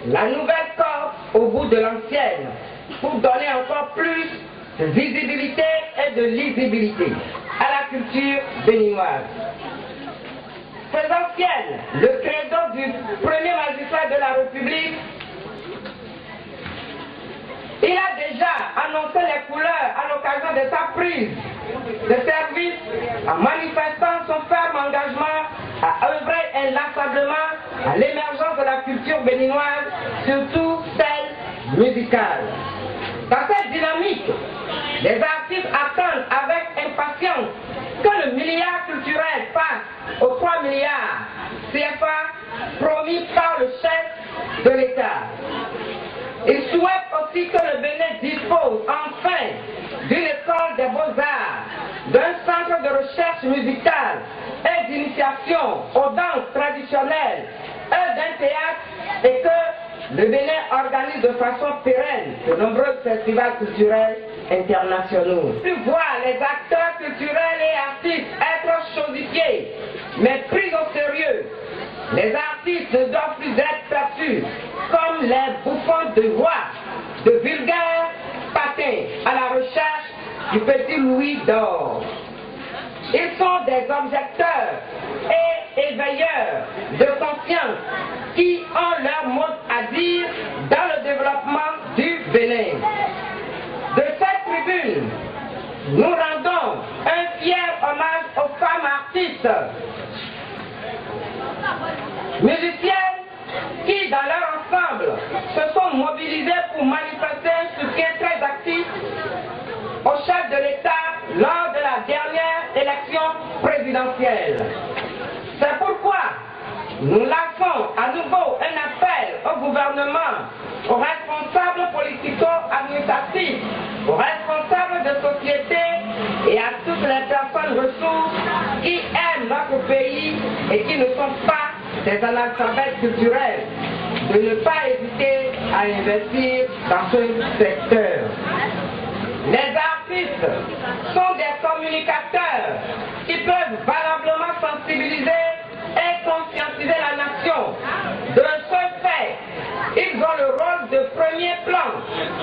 la nouvelle corde au bout de l'ancienne pour donner encore plus de visibilité et de lisibilité à la culture béninoise. Présentiel, le credo du premier magistrat de la République, il a déjà annoncé les couleurs à l'occasion de sa prise de service en manifestant son ferme engagement à œuvrer inlassablement à l'émergence de la culture béninoise, surtout celle musicale. Dans cette dynamique, les artistes attendent avec impatience que le milliard culturel passe aux 3 milliards CFA promis par le chef de l'État. Ils souhaitent aussi que le Bénin dispose enfin d'une école des beaux-arts, d'un centre de recherche musicale et d'initiation aux danses traditionnelles et d'un théâtre, et que le Bénin organise de façon pérenne de nombreux festivals culturels internationaux. Tu vois les acteurs culturels et artistes être chosifiés, mais pris au sérieux. Les artistes ne doivent plus être perçus comme les bouffons de roi, de vulgaires patins à la recherche du petit Louis d'or. Ils sont des objecteurs et éveilleurs de conscience qui ont leur mot à dire dans le développement du Bénin. De cette tribune, nous rendons un fier hommage aux femmes artistes, musiciennes qui, dans leur ensemble, se sont mobilisées pour manifester un soutien très actif au chef de l'État lors de la dernière élection présidentielle. C'est pourquoi nous lançons à nouveau un appel au gouvernement, aux responsables politico-administratifs, aux responsables de société et à toutes les personnes ressources qui aiment notre pays et qui ne sont pas des analphabètes culturels, de ne pas hésiter à investir dans ce secteur. Les artistes sont des communicateurs qui peuvent valablement sensibiliser et conscientiser la nation. De ce fait, ils ont le rôle de premier plan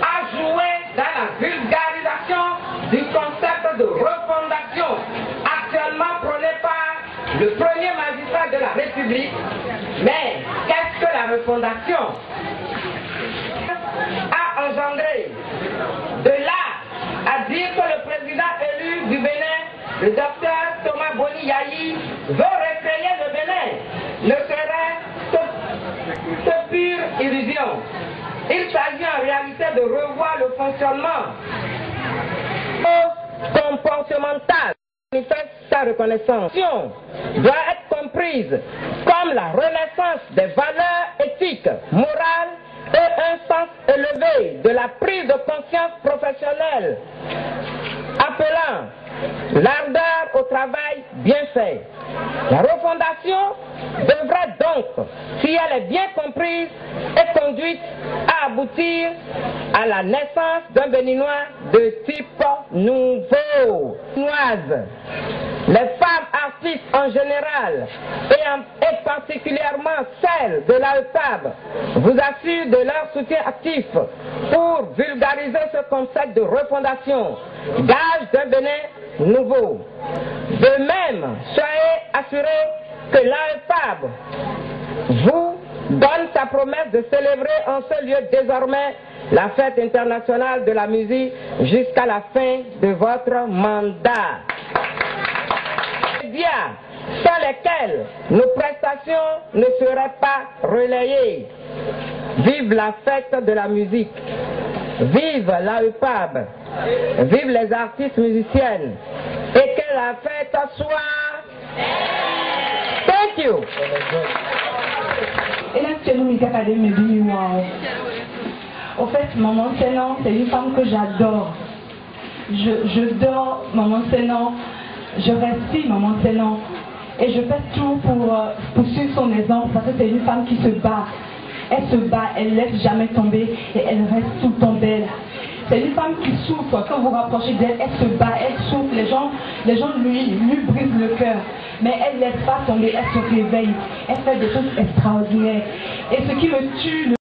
à jouer dans la vulgarisation du concept de refondation actuellement prôné par le premier magistrat de la République. Mais qu'est-ce que la refondation a engendré? De là à dire que le président élu du Bénin, le docteur Thomas Boni Yayi, veut recréer le Bénin, ne serait que pure illusion. Il s'agit en réalité de revoir le fonctionnement comportemental qui manifeste sa reconnaissance. Doit être comprise comme la renaissance des valeurs éthiques, morales et un sens élevé de la prise de conscience professionnelle, appelant l'ardeur au travail bien fait. La refondation devrait donc, si elle est bien comprise et conduite, à aboutir à la naissance d'un Béninois de type nouveau. Les femmes artistes en général et particulièrement celles de l'AEPAB vous assurent de leur soutien actif pour vulgariser ce concept de refondation, gage d'un Bénin nouveau. De même, soyez assurés que l'AEPAB vous donne sa promesse de célébrer en ce lieu désormais la fête internationale de la musique jusqu'à la fin de votre mandat. Sans lesquels nos prestations ne seraient pas relayées. Vive la fête de la musique. Vive l'AEPAB. Vive les artistes musiciennes. Et que la fête soit... Thank you. Et là, c'est nous, Académie Béninois. Au fait, Maman Sénan, c'est une femme que j'adore. Je dors Maman Sénan. Je respire Maman Sénan et je fais tout pour suivre son exemple parce que c'est une femme qui se bat. Elle se bat, elle ne laisse jamais tomber et elle reste tout le temps belle. C'est une femme qui souffre, quand vous rapprochez d'elle, elle se bat, elle souffre, les gens lui brisent le cœur. Mais elle ne laisse pas tomber, elle se réveille, elle fait des choses extraordinaires. Et ce qui me tue,